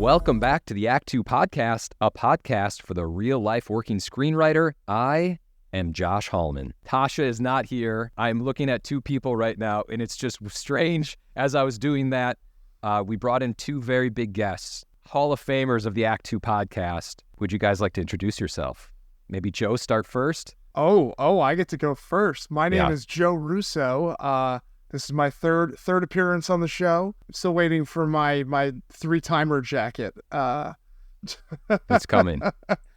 Welcome back to the Act Two podcast, a podcast for the real-life working screenwriter. I am Josh Hallman. Tasha is not here. I'm looking at two people right now, and it's just strange. As I was doing that, we brought in two very big guests, Hall of Famers of the Act Two podcast. Would you guys like to introduce yourself? Maybe Joe start first? Oh, I get to go first. My name is Joe Russo. This is my third appearance on the show. Still waiting for my three-timer jacket. It's coming.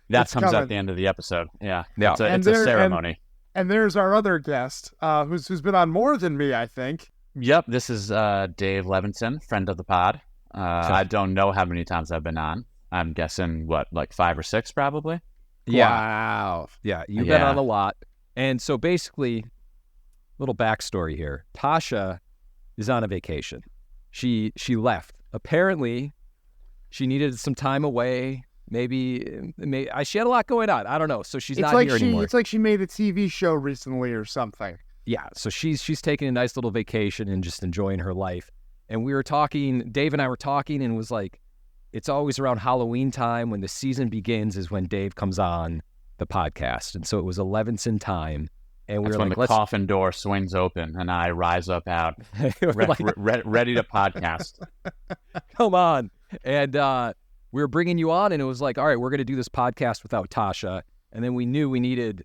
That comes at the end of the episode. Yeah. It's a ceremony. And there's our other guest, who's been on more than me, I think. Yep. This is Dave Levinson, friend of the pod. I don't know how many times I've been on. I'm guessing, like 5 or 6 probably? Yeah. Wow. Yeah, you've been on a lot. And so basically, little backstory here. Tasha is on a vacation. She left. Apparently, she needed some time away. Maybe she had a lot going on. I don't know. So she's not here anymore. It's like she made a TV show recently or something. Yeah. So she's taking a nice little vacation and just enjoying her life. And we were talking, Dave and I were talking, and it was like, it's always around Halloween time when the season begins is when Dave comes on the podcast. And so it was Levinson time. And we That's were when like, the coffin door swings open and I rise up out, ready to podcast. Come on. And we were bringing you on, and it was like, all right, we're going to do this podcast without Tasha. And then we knew we needed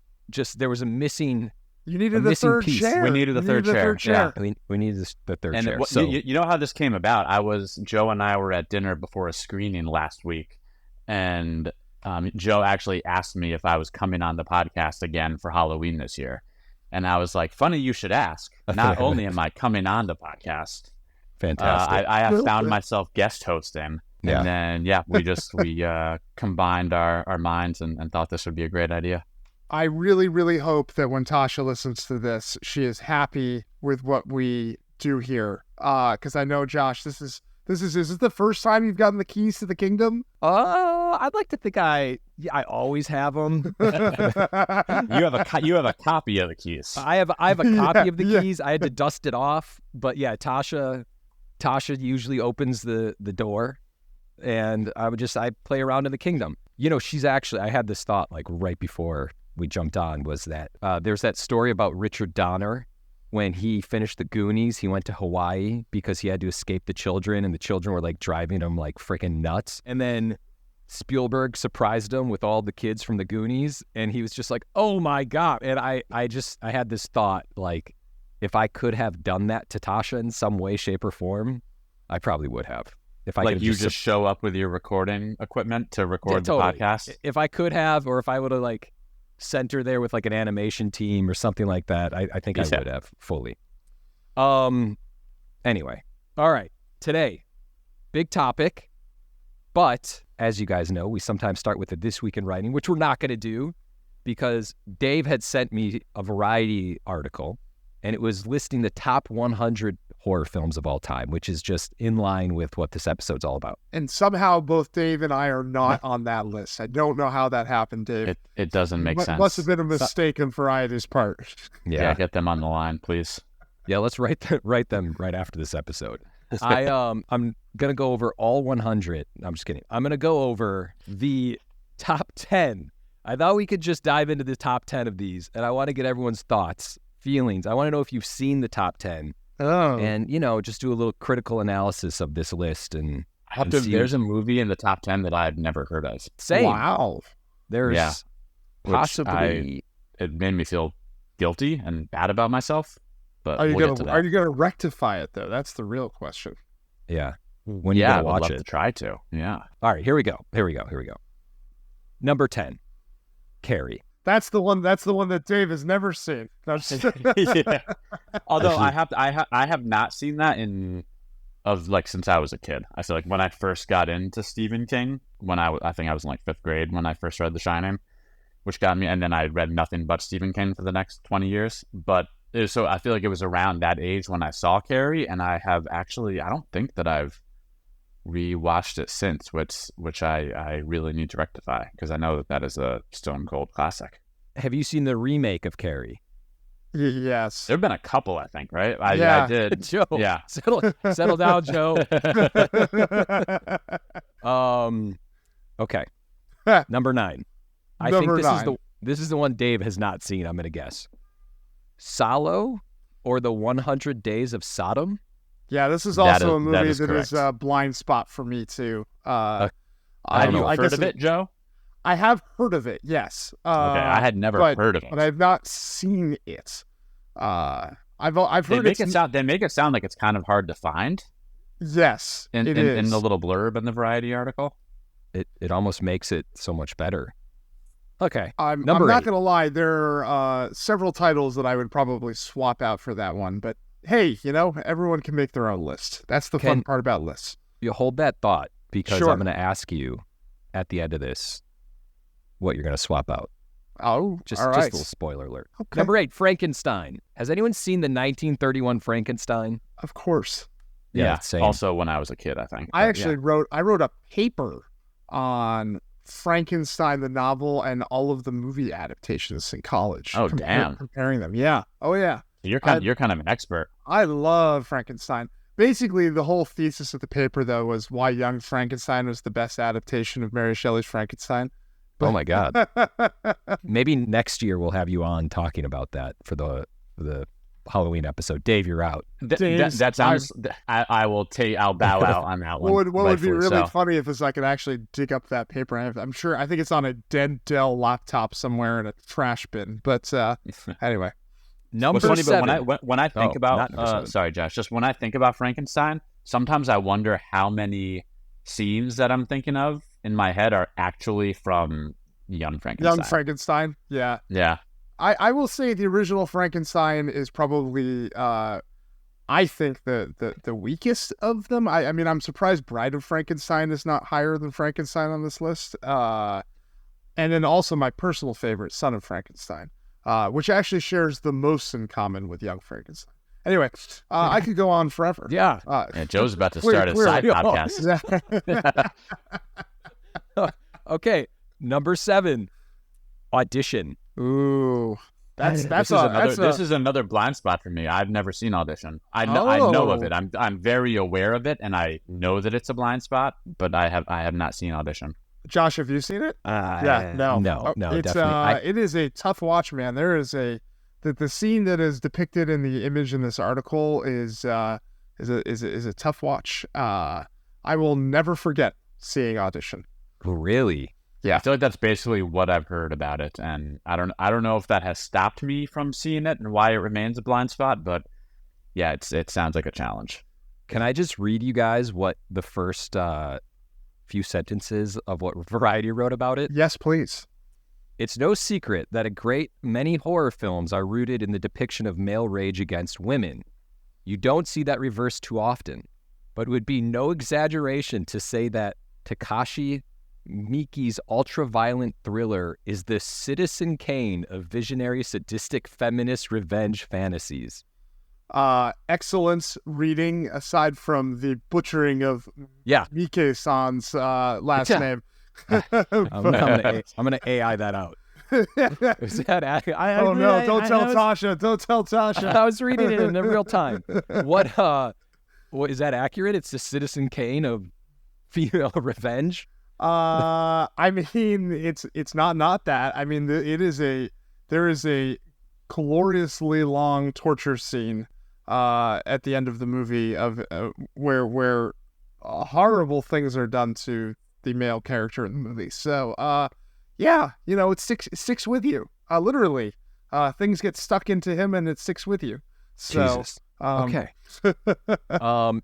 there was a missing You needed a third piece. chair. We needed a third chair. Yeah, we needed the third chair. And So you know how this came about? Joe and I were at dinner before a screening last week, and Joe actually asked me if I was coming on the podcast again for Halloween this year. And I was like, funny you should ask. Not only am I coming on the podcast, fantastic. I have found myself guest hosting. Yeah. And then, we combined our minds and thought this would be a great idea. I really, really hope that when Tasha listens to this, she is happy with what we do here. Because I know, Josh, is this the first time you've gotten the keys to the kingdom? I'd like to think I always have them. You have a copy of the keys. I have a copy of the keys. I had to dust it off, but yeah, Tasha usually opens the door, and I play around in the kingdom. You know, I had this thought like right before we jumped on, was that there's that story about Richard Donner. When he finished the Goonies, he went to Hawaii because he had to escape the children, and the children were like driving him like freaking nuts. And then Spielberg surprised him with all the kids from the Goonies, and he was just like, "Oh my God!" And I had this thought, like, if I could have done that to Tasha in some way, shape, or form, I probably would have. If I like could you just show up with your recording equipment to record the podcast. If I could have, or if I would have like sent her there with like an animation team or something like that, I think I would have fully. Anyway, all right. Today, big topic, but as you guys know, we sometimes start with a This Week in Writing, which we're not going to do because Dave had sent me a Variety article, and it was listing the top 100 horror films of all time, which is just in line with what this episode's all about. And somehow both Dave and I are not on that list. I don't know how that happened, Dave. It doesn't make sense. Must have been a mistake on Variety's part. Yeah, get them on the line, please. Yeah, let's write them right after this episode. I'm gonna go over all 100. I'm just kidding. I'm gonna go over the top 10. I thought we could just dive into the top 10 of these, and I want to get everyone's thoughts, feelings. I want to know if you've seen the top 10. Oh. And, just do a little critical analysis of this list. And there's a movie in the top 10 that I've never heard of. Same. Wow. There's possibly... It made me feel guilty and bad about myself. But are you gonna rectify it, though? That's the real question. Yeah. When you gonna watch it? To try to. Yeah. All right, here we go. Number 10, Carrie. That's the one that Dave has never seen. Yeah. Although I have not seen that since I was a kid. I feel like when I first got into Stephen King, I think I was in like 5th grade when I first read The Shining, which got me, and then I read nothing but Stephen King for the next 20 years. But I feel like it was around that age when I saw Carrie, and I don't think that I've rewatched it since, which I really need to rectify, because I know that is a stone cold classic. Have you seen the remake of Carrie? Yes. There have been a couple, I think, right? I did. Joe. Yeah. Settle down, Joe. Okay. Number 9. I Number think 9. this is the one Dave has not seen, I'm going to guess. Salo or the 100 Days of Sodom? Yeah, this is also a movie that correct. is a blind spot for me too. Have you heard of it, Joe? I have heard of it, yes. Okay, I had never heard of it, but I've not seen it. I've heard they make it sound like it's kind of hard to find. Yes, in the little blurb in the Variety article. It almost makes it so much better. Okay, I'm not going to lie. There are several titles that I would probably swap out for that one. But hey, everyone can make their own list. That's the fun part about lists. You hold that thought because Sure. I'm going to ask you at the end of this what you're going to swap out. Oh, just all right. Just a little spoiler alert. Okay. Number 8, Frankenstein. Has anyone seen the 1931 Frankenstein? Of course. Yeah. Same. Also, when I was a kid, I think. I actually wrote a paper on Frankenstein the novel and all of the movie adaptations in college. Oh, damn. Comparing them. Yeah. Oh, yeah. You're kind of an expert. I love Frankenstein. Basically, the whole thesis of the paper, though, was why Young Frankenstein was the best adaptation of Mary Shelley's Frankenstein. Oh my God. Maybe next year we'll have you on talking about that for the Halloween episode. Dave, you're out. That sounds. I'll bow out on that one. What would be really funny if I could actually dig up that paper. I think it's on a dead Dell laptop somewhere in a trash bin. But anyway, Number funny, 7. But when I think about, sorry, Josh, just when I think about Frankenstein, sometimes I wonder how many scenes that I'm thinking of in my head are actually from Young Frankenstein. Young Frankenstein, yeah. Yeah. I will say the original Frankenstein is probably, I think, the weakest of them. I mean, I'm surprised Bride of Frankenstein is not higher than Frankenstein on this list. And then also my personal favorite, Son of Frankenstein, which actually shares the most in common with Young Frankenstein. Anyway, I could go on forever. Yeah. Joe's about to start a side podcast. Okay, number 7, Audition. Ooh, this is another blind spot for me. I've never seen Audition. I know of it. I'm very aware of it, and I know that it's a blind spot, but I have not seen Audition. Josh, have you seen it? No, It's definitely. it is a tough watch, man. There is the scene that is depicted in the image in this article is a tough watch. I will never forget seeing Audition. Really? Yeah. I feel like that's basically what I've heard about it, and I don't know if that has stopped me from seeing it and why it remains a blind spot, but yeah, it sounds like a challenge. Can I just read you guys what the first few sentences of what Variety wrote about it? Yes, please. It's no secret that a great many horror films are rooted in the depiction of male rage against women. You don't see that reversed too often, but it would be no exaggeration to say that Takashi Miike's ultra-violent thriller is the Citizen Kane of visionary sadistic feminist revenge fantasies. Excellent reading, aside from the butchering of Miike-san's last name. I'm gonna AI that out. Is that don't tell Tasha. Don't tell Tasha. I was reading it in real time. What is that accurate? It's the Citizen Kane of female revenge. I mean, it's not that. I mean, there is a gloriously long torture scene at the end of the movie of where horrible things are done to the male character in the movie. So it sticks with you. Literally, things get stuck into him and it sticks with you. So, Jesus. Okay.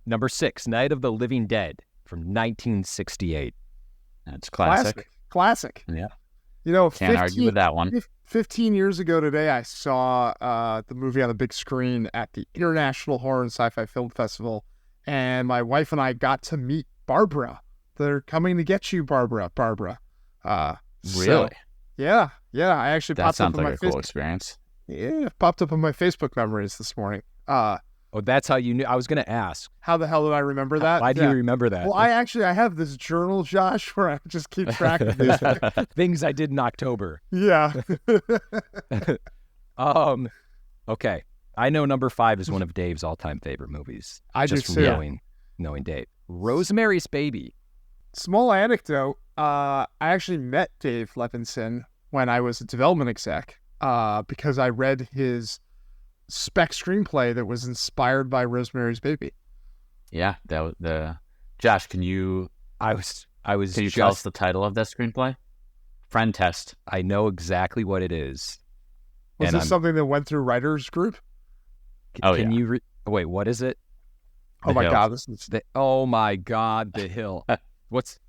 Number 6, Night of the Living Dead from 1968. It's classic. Yeah. Can't argue with that one. 15 years ago today, I saw the movie on the big screen at the International Horror and Sci-Fi Film Festival, and my wife and I got to meet Barbara. They're coming to get you, Barbara. Really? Yeah. I actually that popped sounds up on like my a cool experience. Yeah, popped up on my Facebook memories this morning. Oh, that's how you knew. I was going to ask. How the hell did I remember that? Why do you remember that? Well, I have this journal, Josh, where I just keep track of these things I did in October. Yeah. Okay. I know number 5 is one of Dave's all-time favorite movies. I just do from too. knowing Dave. Rosemary's Baby. Small anecdote. I actually met Dave Levinson when I was a development exec because I read his spec screenplay that was inspired by Rosemary's Baby. Yeah, that was the Josh. Can you Can you tell us the title of that screenplay? Friend Test. I know exactly what it is. Was this something that went through writers group? Can you wait? What is it? Oh my God! This is oh my God! The Hill. What's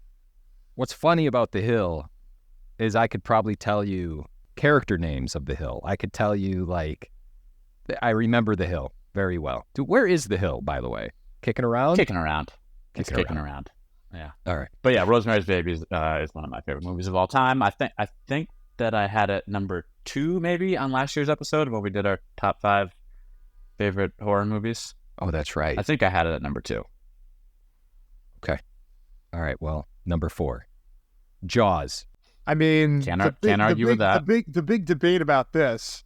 funny about The Hill is I could probably tell you character names of The Hill. I could tell you I remember The Hill very well. Dude, where is The Hill, by the way? Kicking around. Kicking around. Yeah. All right. But yeah, Rosemary's Baby is one of my favorite movies of all time. I think that I had it number 2 maybe on last year's episode when we did our top 5 favorite horror movies. Oh, that's right. I think I had it at number 2. Okay. All right. Well, number 4, Jaws. I mean, can't argue with that. The big debate about this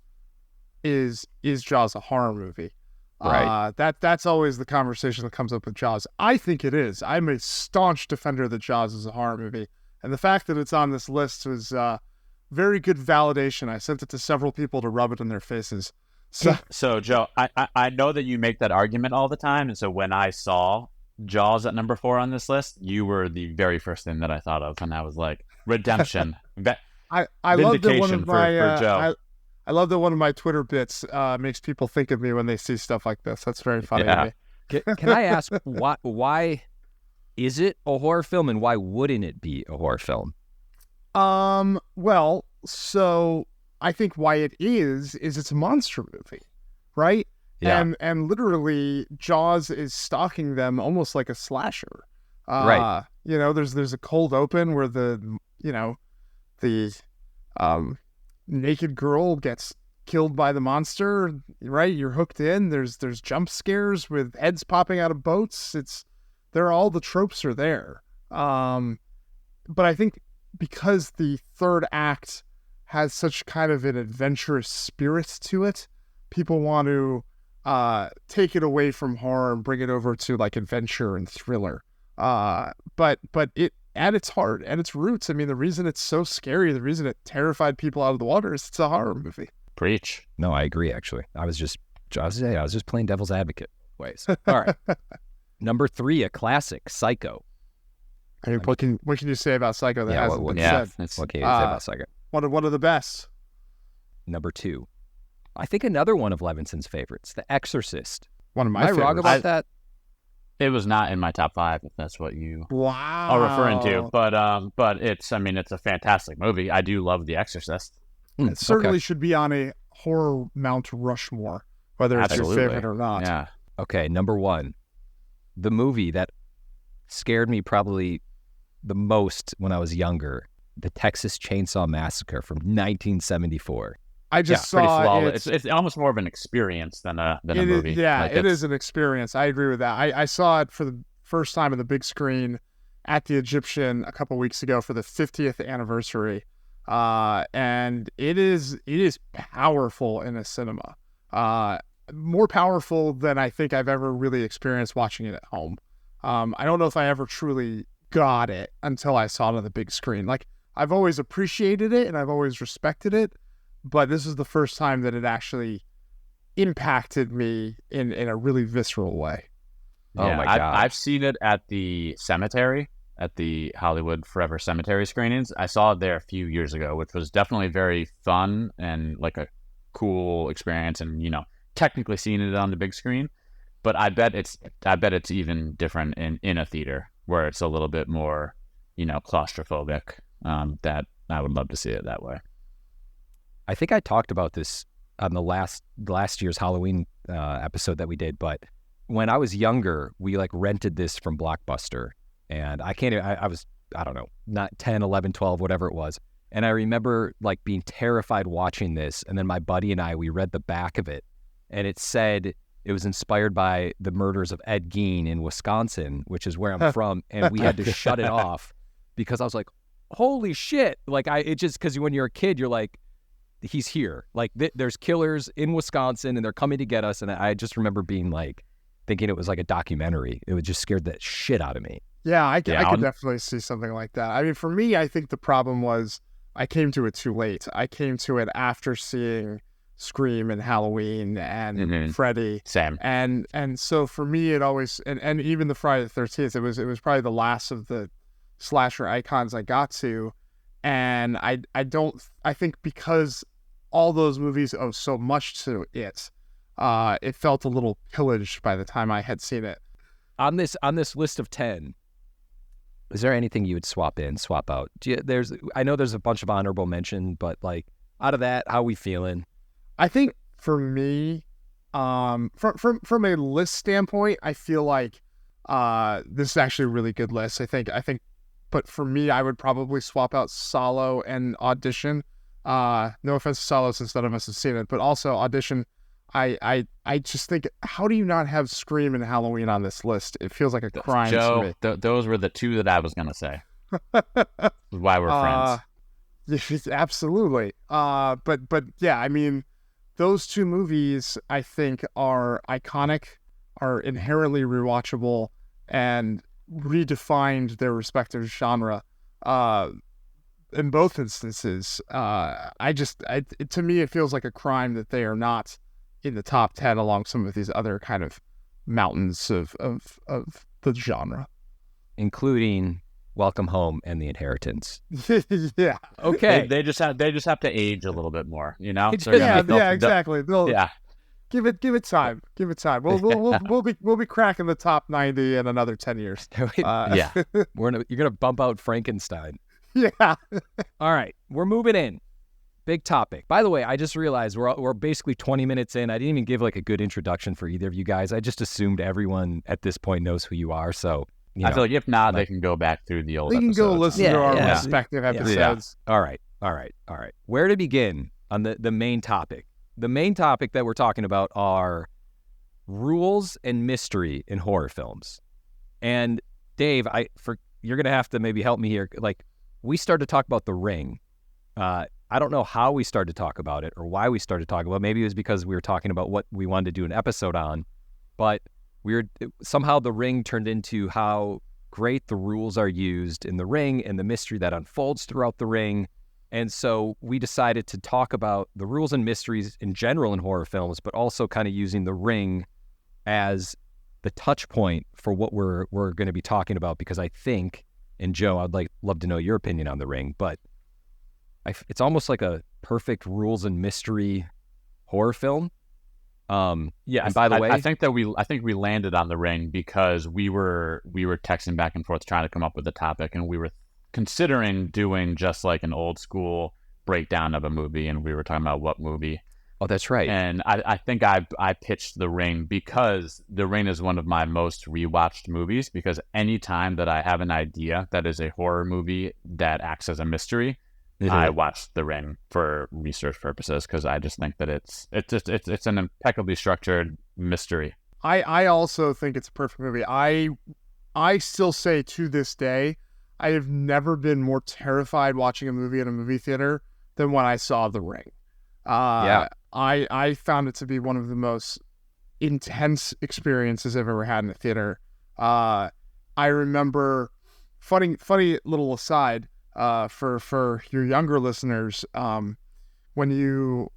is Jaws a horror movie? Right. That's always the conversation that comes up with Jaws. I think it is. I'm a staunch defender that Jaws is a horror movie, and the fact that it's on this list was very good validation. I sent it to several people to rub it in their faces. So Joe, I know that you make that argument all the time, and so when I saw Jaws at number 4 on this list, you were the very first thing that I thought of, and I was like, redemption. I love that one of my for Joe. I love that one of my Twitter bits makes people think of me when they see stuff like this. That's very funny to me. Can I ask why is it a horror film, and why wouldn't it be a horror film? Well, so I think why it is it's a monster movie, right? Yeah. And literally Jaws is stalking them almost like a slasher. Right. There's a cold open where the naked girl gets killed by the monster, right? You're hooked in. There's jump scares with heads popping out of boats. All the tropes are there. But I think because the third act has such kind of an adventurous spirit to it, people want to take it away from horror and bring it over to like adventure and thriller. But it, at its heart, at its roots, I mean, the reason it's so scary, the reason it terrified people out of the water is it's a horror movie. Preach. No, I agree. Actually, I was just playing devil's advocate ways. All right. Number 3, a classic, Psycho. I mean, what can you say about Psycho that hasn't been said? What can you say about Psycho? One of the best. Number 2, I think another one of Levinson's favorites, The Exorcist. One of my favorites. Am I wrong about that? It was not in my top 5, if that's what you are referring to. But it's a fantastic movie. I do love The Exorcist. It certainly should be on a horror Mount Rushmore, whether it's your favorite or not. Yeah. Okay, number 1, the movie that scared me probably the most when I was younger, The Texas Chainsaw Massacre from 1974. I just saw it. It's almost more of an experience than a movie. Yeah, it is an experience. I agree with that. I saw it for the first time on the big screen at the Egyptian a couple weeks ago for the 50th anniversary. And it is powerful in a cinema. More powerful than I think I've ever really experienced watching it at home. I don't know if I ever truly got it until I saw it on the big screen. Like, I've always appreciated it and I've always respected it, but this is the first time that it actually impacted me in a really visceral way. Oh my God. I've seen it at the cemetery, at the Hollywood Forever Cemetery screenings. I saw it there a few years ago, which was definitely very fun and like a cool experience, and technically seeing it on the big screen. But I bet it's even different in a theater where it's a little bit more, claustrophobic. That I would love to see it that way. I think I talked about this on the last year's Halloween episode that we did, but when I was younger, we rented this from Blockbuster, and I was, I don't know, not 10, 11, 12, whatever it was. And I remember being terrified watching this. And then my buddy and we read the back of it, and it said it was inspired by the murders of Ed Gein in Wisconsin, which is where I'm from. And we had to shut it off because I was like, holy shit. Because when you're a kid, you're like, he's here. There's killers in Wisconsin and they're coming to get us. And I just remember being thinking it was like a documentary. It just scared the shit out of me. Yeah, I could definitely see something like that. I mean, for me, I think the problem was I came to it too late. I came to it after seeing Scream and Halloween and Freddy. Same. And so for me, it always and even the Friday the 13th, it was probably the last of the slasher icons I got to, and I think because all those movies owe so much to it, it felt a little pillaged by the time I had seen it. On this list of 10, is there anything you would swap in, swap out? I know there's a bunch of honorable mention, but like out of that, how are we feeling? I think for me, from a list standpoint, I feel like this is actually a really good list. I think, but for me, I would probably swap out Solo and Audition. No offense to Solo, since none of us have seen it, but also Audition. I just think, how do you not have Scream and Halloween on this list? It feels like a crime Joe, to me. Those were the two that I was going to say. Why we're friends. Yes, absolutely. But yeah, I mean, those two movies I think are iconic, are inherently rewatchable, and redefined their respective genre. In both instances, to me, it feels like a crime that they are not in the top 10 along some of these other kind of mountains of the genre, including Welcome Home and The Inheritance. Yeah. Okay. They just have to age a little bit more, you know. So exactly. Give it time. Give it time. We'll be cracking the top 90 in another 10 years. Yeah. You're gonna bump out Frankenstein. Yeah. All right, we're moving in. Big topic. By the way, I just realized we're basically 20 minutes in. I didn't even give like a good introduction for either of you guys. I just assumed everyone at this point knows who you are. So I feel like if not, they can go back through the old. They can episodes. go listen to our respective episodes. Yeah. All right. Where to begin on the main topic? The main topic that we're talking about are rules and mystery in horror films. And Dave, you're gonna have to maybe help me here. Like, we started to talk about The Ring. I don't know how we started to talk about it or why we started talking about it. Maybe it was because we were talking about what we wanted to do an episode on, but somehow The Ring turned into how great the rules are used in The Ring and the mystery that unfolds throughout The Ring. And so we decided to talk about the rules and mysteries in general in horror films, but also kind of using The Ring as the touch point for what we're going to be talking about, because I think, and Joe, I'd love to know your opinion on The Ring, but it's almost like a perfect rules and mystery horror film. Yeah. And by the way, I think we landed on The Ring because we were texting back and forth trying to come up with a topic, and we were considering doing just like an old school breakdown of a movie, and we were talking about what movie. Oh, that's right. And I think I pitched The Ring because The Ring is one of my most rewatched movies, because any time that I have an idea that is a horror movie that acts as a mystery, I watched The Ring for research purposes, because I just think that it's an impeccably structured mystery. I also think it's a perfect movie. I still say to this day, I have never been more terrified watching a movie in a movie theater than when I saw The Ring. I found it to be one of the most intense experiences I've ever had in a theater. I remember, funny little aside, for your younger listeners, when you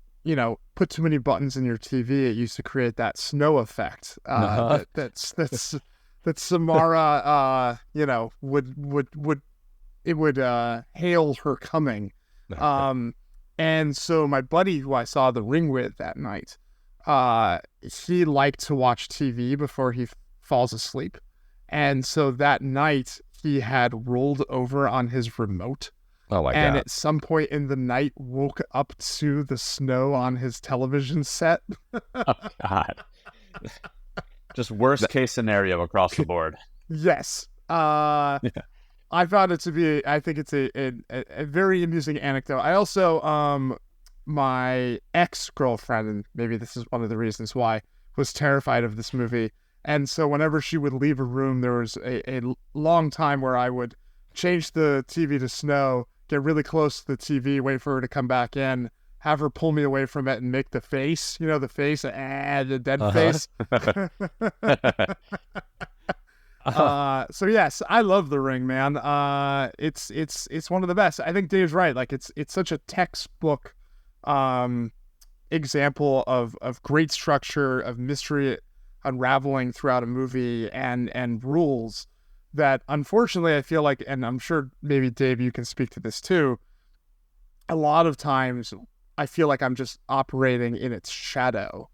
put too many buttons in your TV, it used to create that snow effect. That Samara, would hail her coming. And so my buddy who I saw The Ring with that night, he liked to watch TV before he falls asleep. And so that night he had rolled over on his remote. Oh my God. And at some point in the night woke up to the snow on his television set. Oh God. Just worst case scenario across the board. Yes. I found it to be, I think it's a very amusing anecdote. I also, my ex-girlfriend, and maybe this is one of the reasons why, was terrified of this movie. And so whenever she would leave a room, there was a long time where I would change the TV to snow, get really close to the TV, wait for her to come back in, have her pull me away from it and make the face, the face, the dead face. So yes, I love The Ring, man. It's one of the best. I think Dave's right. Like it's such a textbook example of great structure, of mystery unraveling throughout a movie, and rules that unfortunately I feel like, and I'm sure maybe Dave you can speak to this too, a lot of times I feel like I'm just operating in its shadow.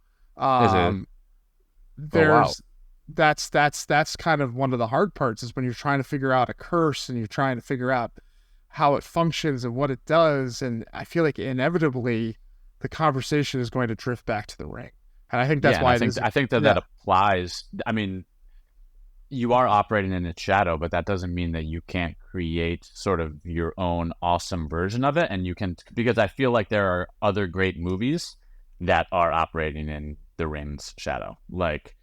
There's that's kind of one of the hard parts, is when you're trying to figure out a curse and you're trying to figure out how it functions and what it does, and I feel like inevitably the conversation is going to drift back to The Ring. And I think that's why I think that applies. I mean, you are operating in its shadow, but that doesn't mean that you can't create sort of your own awesome version of it. And you can, because I feel like there are other great movies that are operating in The Ring's shadow. Like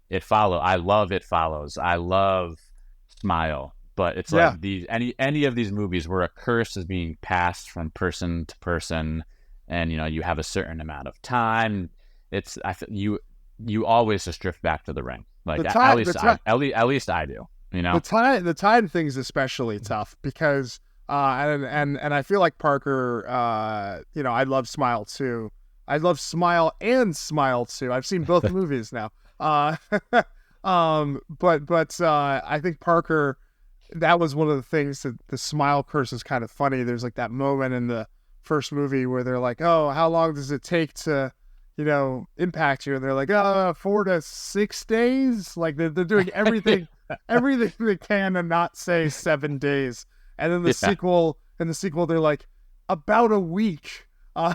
I love It Follows. I love Smile. But it's like any of these movies where a curse is being passed from person to person, and you have a certain amount of time. You always just drift back to The Ring. Like at least I do. The time thing's especially tough because and I feel like Parker. I love Smile too. I love Smile and Smile too. I've seen both movies now. But I think Parker. That was one of the things that the Smile curse is kind of funny. There's like that moment in the first movie where they're like, "Oh, how long does it take to, impact you?" And they're like, 4 to 6 days." Like they're doing everything they can to not say 7 days. And then the sequel, they're like, "About a week." Oh,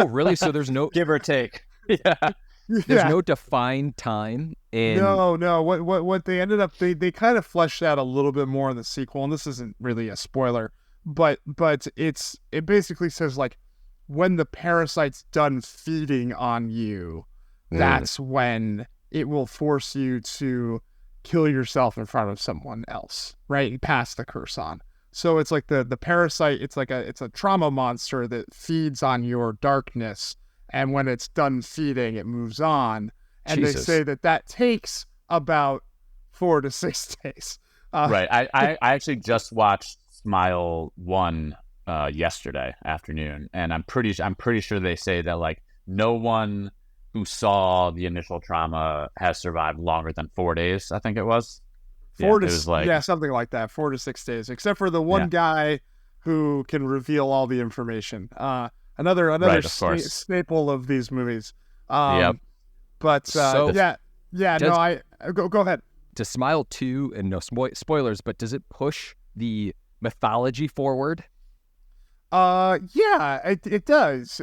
really? So there's no give or take. Yeah. There's no defined time. No. What they ended up, they kind of fleshed out a little bit more in the sequel, and this isn't really a spoiler, but it basically says like, when the parasite's done feeding on you, that's when it will force you to kill yourself in front of someone else, right? And pass the curse on. So it's like the parasite, it's a trauma monster that feeds on your darkness. And when it's done feeding, it moves on. And Jesus. They say that takes about 4 to 6 days. Right. I actually just watched Smile 1 yesterday afternoon, and I'm pretty sure they say that like no one who saw the initial trauma has survived longer than 4 days. I think it was. Something like that. 4 to 6 days, except for the one guy who can reveal all the information. Another staple of these movies. Go ahead. To Smile 2, and no spoilers, but does it push the mythology forward? It does.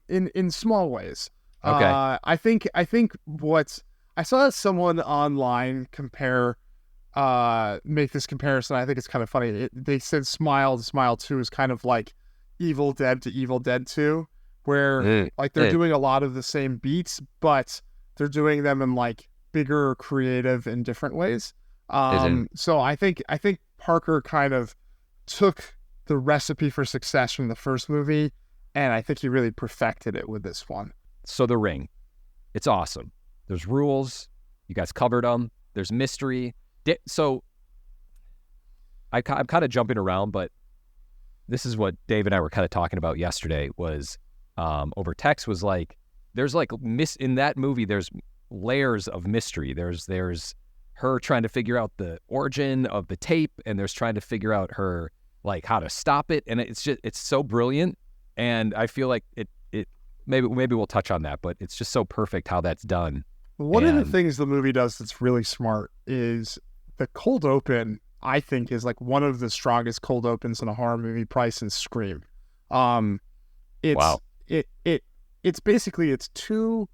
In small ways. Okay. I think what I saw someone online make this comparison. I think it's kind of funny. They said Smile to Smile 2 is kind of like Evil Dead to Evil Dead 2, where like they're doing a lot of the same beats, but they're doing them in like bigger, creative, and different ways. So I think Parker kind of took the recipe for success from the first movie, and I think he really perfected it with this one. So The Ring, it's awesome. There's rules. You guys covered them. There's mystery. So I'm kind of jumping around, but this is what Dave and I were kind of talking about yesterday was over text, was like, there's like in that movie, there's layers of mystery. There's her trying to figure out the origin of the tape, and there's trying to figure out her like how to stop it. And it's so brilliant. And I feel like it maybe we'll touch on that, but it's just so perfect how that's done. One of the things the movie does that's really smart is the cold open, I think, is like one of the strongest cold opens in a horror movie, probably since Scream. It's basically, it's two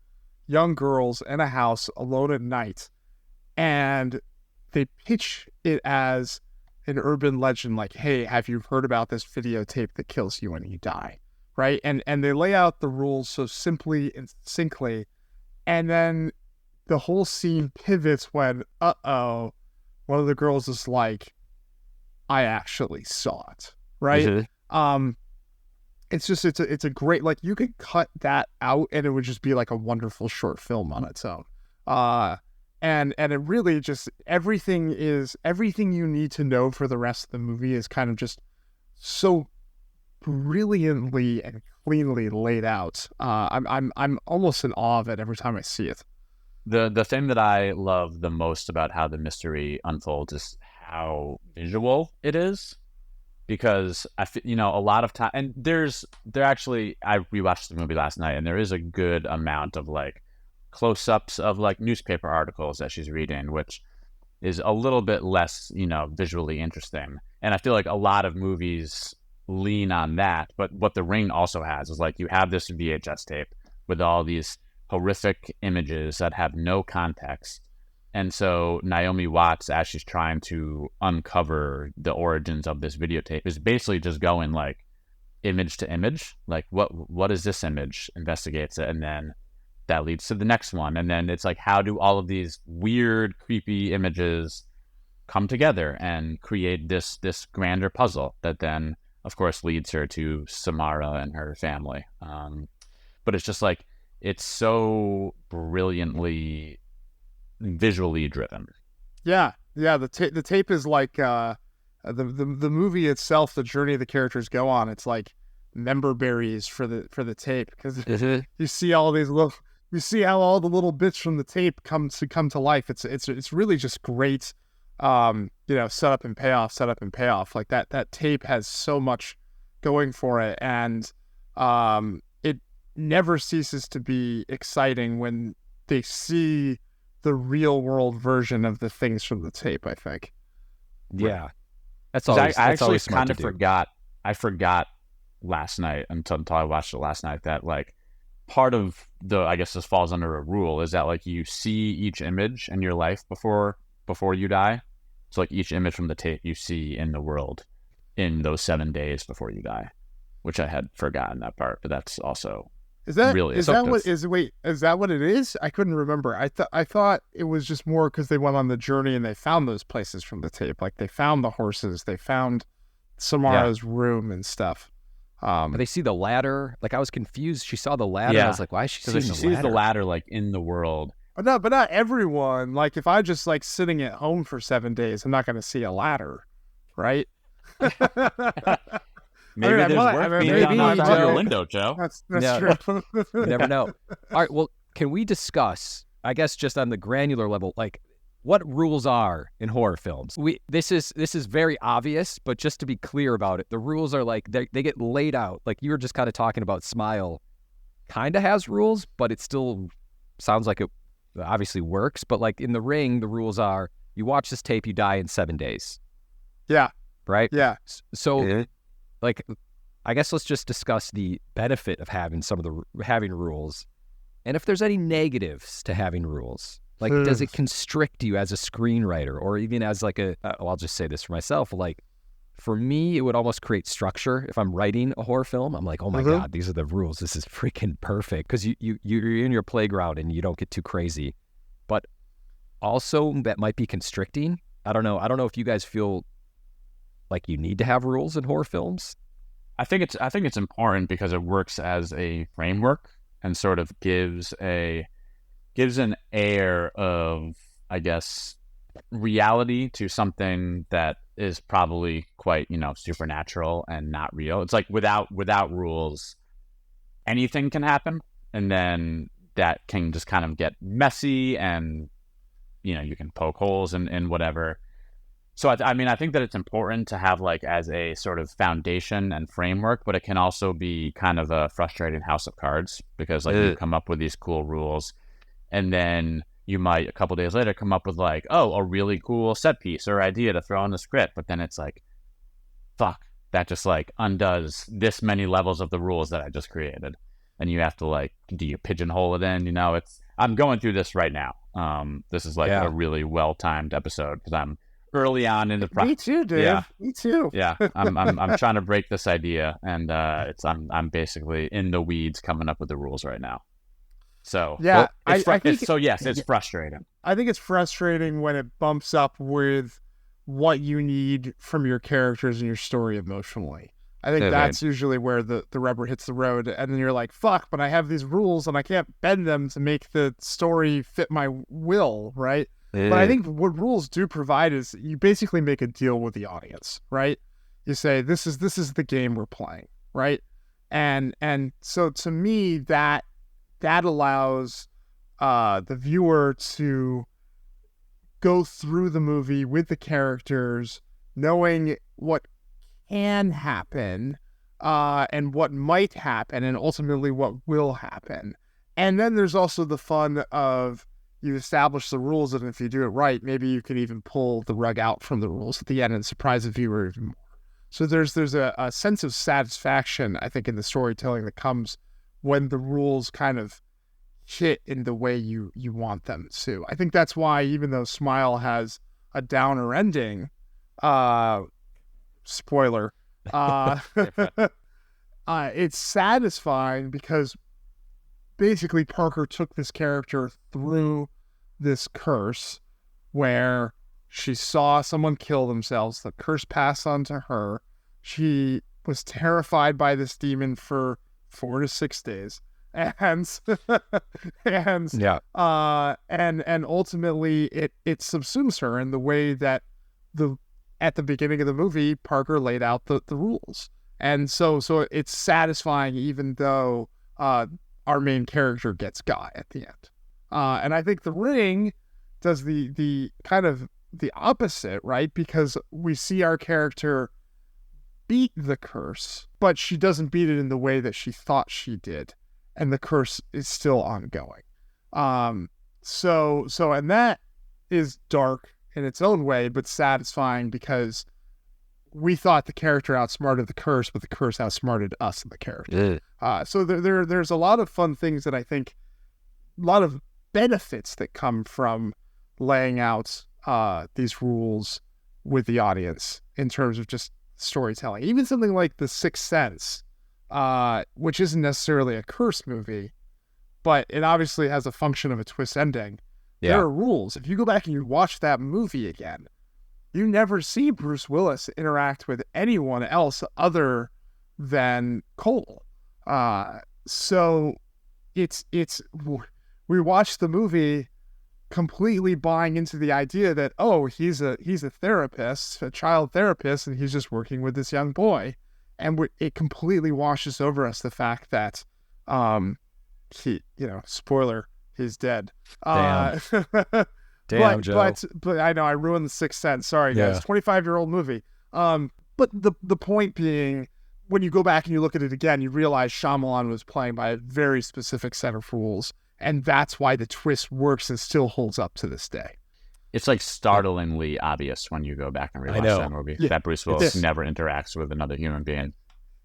young girls in a house alone at night, and they pitch it as an urban legend, like, hey, have you heard about this videotape that kills you when you die? Right? And they lay out the rules so simply and succinctly, and then the whole scene pivots when, one of the girls is like, I actually saw it, right? Mm-hmm. It's a great, like, you could cut that out and it would just be like a wonderful short film on its own. and it really just everything you need to know for the rest of the movie is kind of just so brilliantly and cleanly laid out. I'm almost in awe of it every time I see it. The thing that I love the most about how the mystery unfolds is how visual it is, because a lot of time, and I rewatched the movie last night, and there is a good amount of like close-ups of like newspaper articles that she's reading, which is a little bit less, visually interesting. And I feel like a lot of movies lean on that, but what The Ring also has is like you have this VHS tape with all these horrific images that have no context. And so Naomi Watts, as she's trying to uncover the origins of this videotape, is basically just going like image to image, like what is this image, investigates it, and then that leads to the next one, and then it's like, how do all of these weird, creepy images come together and create this grander puzzle that then, of course, leads her to Samara and her family. But it's just like, it's so brilliantly visually driven. Yeah. The tape is like the movie itself. The journey the characters go on. It's like member berries for the tape, because you see all these little. You see how all the little bits from the tape come to life. It's really just great. Setup and payoff. Like that tape has so much going for it, and it never ceases to be exciting when they see the real world version of the things from the tape, I think. Yeah. That's always, I that's actually always smart kind of to do. forgot. I forgot last night until I watched it last night that like part of I guess this falls under a rule, is that like you see each image in your life before you die. So like each image from the tape you see in the world in those 7 days before you die, which I had forgotten that part, but that's also is that really is that what is wait is that what it is? I couldn't remember. I thought it was just more because they went on the journey and they found those places from the tape, like they found the horses, they found Samara's room and stuff. But they see the ladder. Like I was confused. She saw the ladder. Yeah. I was like, why is she seeing the she ladder? sees the ladder like in the world. But not everyone. Like if I just like sitting at home for 7 days, I'm not going to see a ladder, right? Maybe there's work being done outside your window, Joe. That's true. You never know. All right. Well, can we discuss, I guess, just on the granular level, like what rules are in horror films? This is very obvious, but just to be clear about it, the rules are like they get laid out. Like you were just kind of talking about Smile, kind of has rules, but it still sounds like it obviously works. But like in The Ring, the rules are you watch this tape, you die in 7 days. Yeah. Right. Yeah. So, like, I guess let's just discuss the benefit of having having rules, and if there's any negatives to having rules. Like, does it constrict you as a screenwriter, or even as like I'll just say this for myself. Like, for me, it would almost create structure. If I'm writing a horror film, I'm like, oh my God, these are the rules. This is freaking perfect. Because you're in your playground and you don't get too crazy. But also that might be constricting. I don't know if you guys feel like you need to have rules in horror films. I think it's important because it works as a framework and sort of gives an air of, I guess, reality to something that is probably quite, supernatural and not real. It's like without rules, anything can happen, and then that can just kind of get messy, and you can poke holes and whatever. So I think that it's important to have like as a sort of foundation and framework, but it can also be kind of a frustrating house of cards, because like you come up with these cool rules, and then you might a couple days later come up with like, a really cool set piece or idea to throw in the script, but then it's like, fuck, that just like undoes this many levels of the rules that I just created, and you have to like, do you pigeonhole it in? I'm going through this right now. This is like a really well timed episode because I'm early on in the process. Me too, dude. Yeah. Me too. Yeah, I'm trying to break this idea, and I'm basically in the weeds coming up with the rules right now. So yeah, it's frustrating. I think it's frustrating when it bumps up with what you need from your characters and your story emotionally. I think that's usually where the rubber hits the road, and then you're like, fuck, but I have these rules and I can't bend them to make the story fit my will, right? But I think what rules do provide is you basically make a deal with the audience, right? You say, this is the game we're playing, right? And so to me, that allows the viewer to go through the movie with the characters, knowing what can happen, and what might happen, and ultimately what will happen. And then there's also the fun of you establish the rules, and if you do it right, maybe you can even pull the rug out from the rules at the end and surprise the viewer even more. So there's a sense of satisfaction, I think, in the storytelling that comes when the rules kind of hit in the way you want them to. I think that's why, even though Smile has a downer ending, spoiler, it's satisfying because basically Parker took this character through this curse where she saw someone kill themselves. The curse passed on to her. She was terrified by this demon for 4 to 6 days. And ultimately it subsumes her in the way that at the beginning of the movie, Parker laid out the rules. And so it's satisfying, even though our main character gets got at the end. And I think The Ring does the kind of the opposite, right? Because we see our character beat the curse, but she doesn't beat it in the way that she thought she did. And the curse is still ongoing. So that is dark in its own way, but satisfying because we thought the character outsmarted the curse, but the curse outsmarted us and the character. So there's a lot of fun things that I think, a lot of benefits that come from laying out these rules with the audience in terms of just storytelling. Even something like The Sixth Sense, which isn't necessarily a curse movie, but it obviously has a function of a twist ending. Yeah. There are rules. If you go back and you watch that movie again, you never see Bruce Willis interact with anyone else other than Cole. So we watch the movie completely buying into the idea that, oh, he's a therapist, a child therapist, and he's just working with this young boy. And it completely washes over us the fact that, spoiler, he's dead. Damn, Joe. But I know I ruined The Sixth Sense. Sorry, guys. 25-year-old movie. But the point being, when you go back and you look at it again, you realize Shyamalan was playing by a very specific set of rules, and that's why the twist works and still holds up to this day. It's like startlingly obvious when you go back and rewatch that movie that Bruce Willis never interacts with another human being.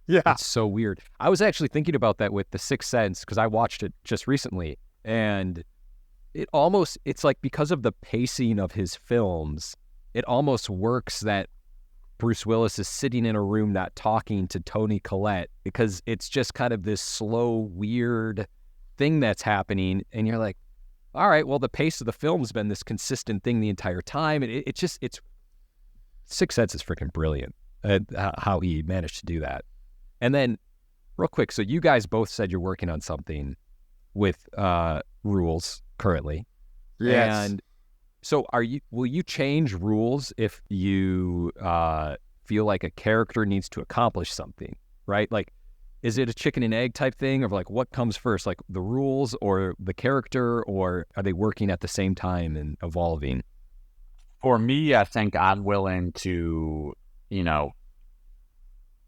Yeah, it's so weird. I was actually thinking about that with The Sixth Sense because I watched it just recently, and it's like because of the pacing of his films, it almost works that Bruce Willis is sitting in a room not talking to Toni Collette, because it's just kind of this slow, weird thing that's happening, and you're like, all right, well, the pace of the film's been this consistent thing the entire time, and it's Sixth Sense is freaking brilliant how he managed to do that. And then, real quick, so you guys both said you're working on something with rules currently. Yes. And so will you change rules if you feel like a character needs to accomplish something, right? Like, is it a chicken and egg type thing, or like what comes first, like the rules or the character, or are they working at the same time and evolving? For me, I think I'm willing to,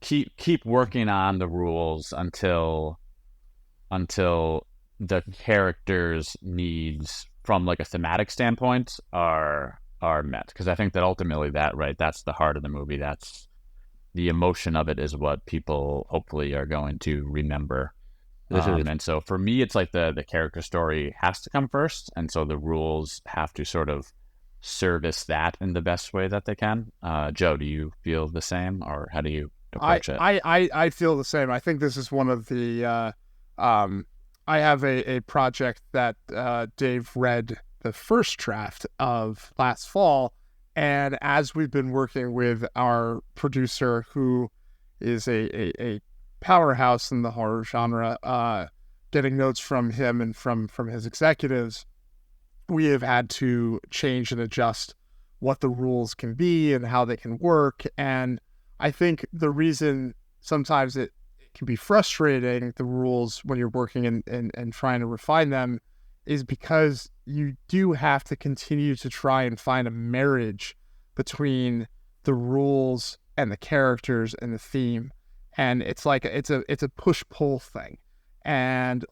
keep working on the rules until the character's needs from like a thematic standpoint are met. Because I think that ultimately that's the heart of the movie. That's the emotion of it is what people hopefully are going to remember. And so for me, it's like the character story has to come first. And so the rules have to sort of service that in the best way that they can. Joe, do you feel the same, or how do you approach it? I feel the same. I think this is one of the I have a project that Dave read the first draft of last fall, and as we've been working with our producer, who is a powerhouse in the horror genre. Getting notes from him and from his executives, we have had to change and adjust what the rules can be and how they can work. And I think the reason sometimes it can be frustrating, the rules, when you're working and trying to refine them, is because you do have to continue to try and find a marriage between the rules and the characters and the theme. And it's like it's a push-pull thing. And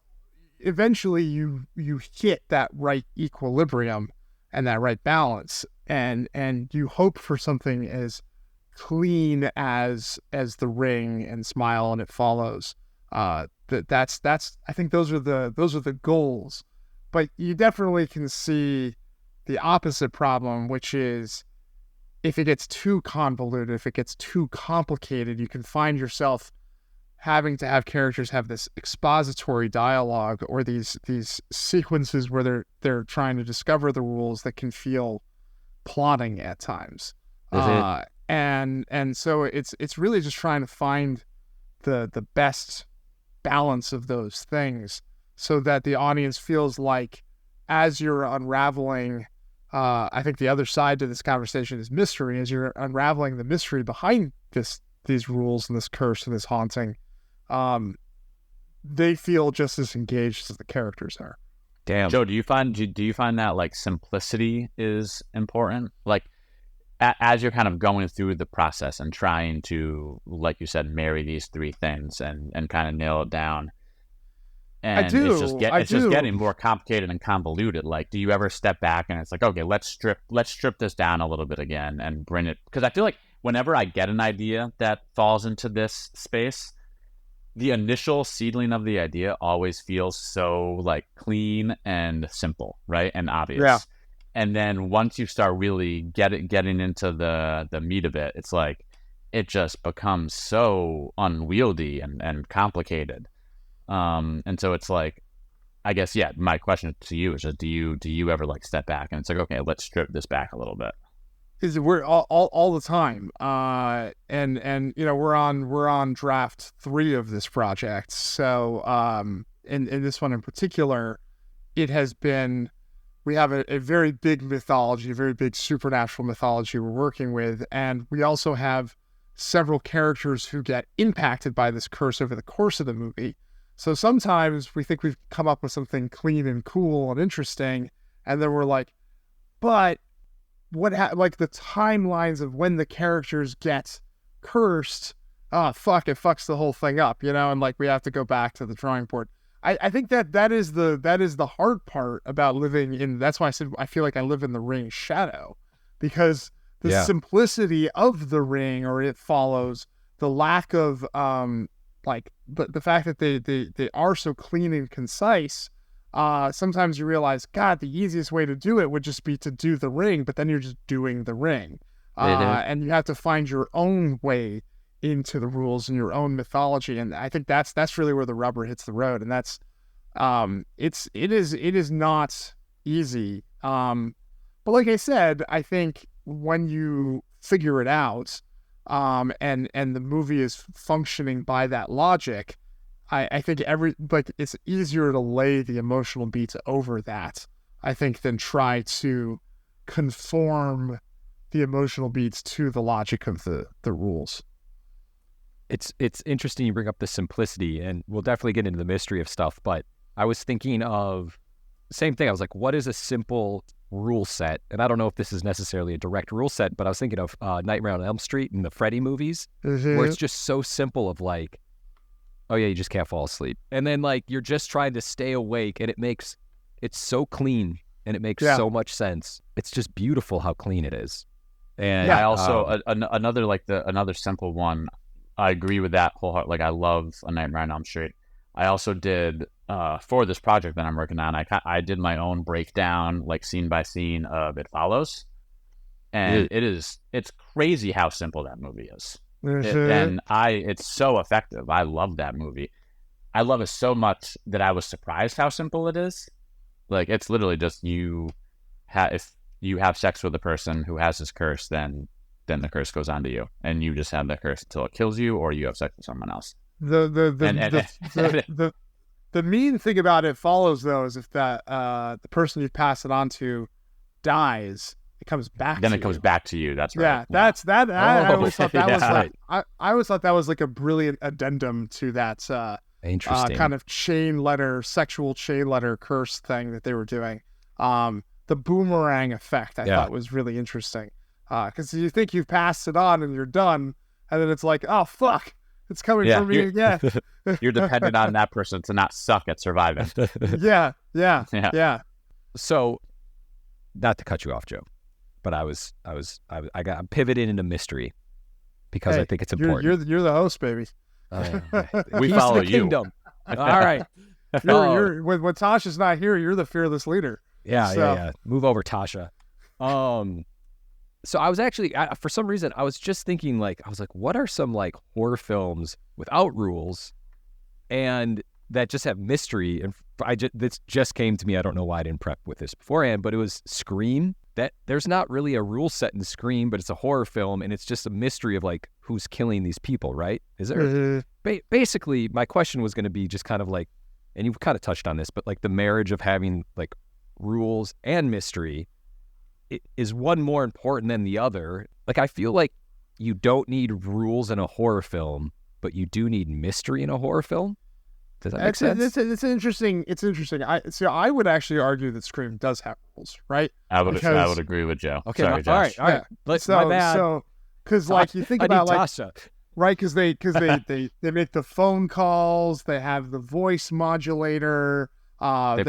eventually you hit that right equilibrium and that right balance, and you hope for something as clean as the Ring and Smile and It Follows. That's I think those are the goals. But you definitely can see the opposite problem, which is if it gets too convoluted, if it gets too complicated, you can find yourself having to have characters have this expository dialogue or these sequences where they're trying to discover the rules that can feel plotting at times. And so it's really just trying to find the best balance of those things so that the audience feels like, as you're unraveling, I think the other side to this conversation is mystery. As you're unraveling the mystery behind these rules and this curse and this haunting, they feel just as engaged as the characters are. Damn. Joe, do you find that like simplicity is important? Like as you're kind of going through the process and trying to, like you said, marry these three things and kind of nail it down. And I do. It's just getting more complicated and convoluted. Like, do you ever step back and it's like, okay, let's strip this down a little bit again and bring it? Because I feel like whenever I get an idea that falls into this space, the initial seedling of the idea always feels so like clean and simple, right? And obvious. Yeah. And then once you start really getting into the meat of it, it's like it just becomes so unwieldy and complicated. And so it's like, I guess, yeah, my question to you is just, do you ever like step back and it's like, okay, let's strip this back a little bit? We're all the time, and you know, we're on draft 3 of this project. So in this one in particular, it has been, we have a very big mythology, a very big supernatural mythology we're working with, and we also have several characters who get impacted by this curse over the course of the movie. So sometimes we think we've come up with something clean and cool and interesting, and then we're like, but like the timelines of when the characters get cursed, it fucks the whole thing up, you know, and like we have to go back to the drawing board. I think that is the hard part about living in, that's why I said I feel like I live in the Ring's shadow, because the simplicity of the Ring or It Follows, the lack of like the fact that they are so clean and concise, sometimes you realize, God, the easiest way to do it would just be to do the Ring, but then you're just doing the Ring. And you have to find your own way into the rules and your own mythology. And I think that's really where the rubber hits the road. And that's, it is not easy. But like I said, I think when you figure it out, and the movie is functioning by that logic, I think it's easier to lay the emotional beats over that, I think, than try to conform the emotional beats to the logic of the rules. It's interesting you bring up the simplicity, and we'll definitely get into the mystery of stuff, but I was thinking of the same thing. I was like, what is a simple rule set? And I don't know if this is necessarily a direct rule set, but I was thinking of Nightmare on Elm Street and the Freddy movies, where it's just so simple of like, oh yeah, you just can't fall asleep. And then like you're just trying to stay awake, and it's so clean and it makes so much sense. It's just beautiful how clean it is. And I also another simple one. I agree with that wholeheartedly. Like I love A Nightmare on Elm Street. I also did for this project that I'm working on. I did my own breakdown, like scene by scene of It Follows, and it's crazy how simple that movie is. It's so effective. I love that movie. I love it so much that I was surprised how simple it is. Like it's literally just if you have sex with a person who has this curse, then then the curse goes onto you, and you just have the curse until it kills you, or you have sex with someone else. The mean thing about it follows though is if that the person you pass it on to dies, it comes back. Then to it comes you. back to you. That's right. Yeah, that's that. I always thought that was right. I always thought that was like a brilliant addendum to that Interesting. kind of sexual chain letter curse thing that they were doing. The boomerang effect I thought was really interesting. Because you think you've passed it on and you're done, and then it's like, oh fuck, it's coming for me again. You're dependent on that person to not suck at surviving. Yeah. So, not to cut you off, Joe, but I'm pivoting into mystery because I think it's important. You're the host, baby. We follow you. Kingdom. All right. You're when Tasha's not here, you're the fearless leader. Yeah. Move over, Tasha. So I was actually, for some reason, I was just thinking, what are some like horror films without rules and that just have mystery? And this just came to me. I don't know why I didn't prep with this beforehand, but it was Scream. That there's not really a rule set in Scream, but it's a horror film, and it's just a mystery of like who's killing these people, right? Is there? Basically, my question was going to be just kind of like, and you kind of touched on this, but like the marriage of having like rules and mystery. Is one more important than the other? Like, I feel like you don't need rules in a horror film, but you do need mystery in a horror film. Does that make sense? It's interesting. I would actually argue that Scream does have rules, right? I would agree with Joe. Okay, sorry, Josh. All right. My bad. So, because like you think about like Tasha. Right? Because they make the phone calls. They have the voice modulator. They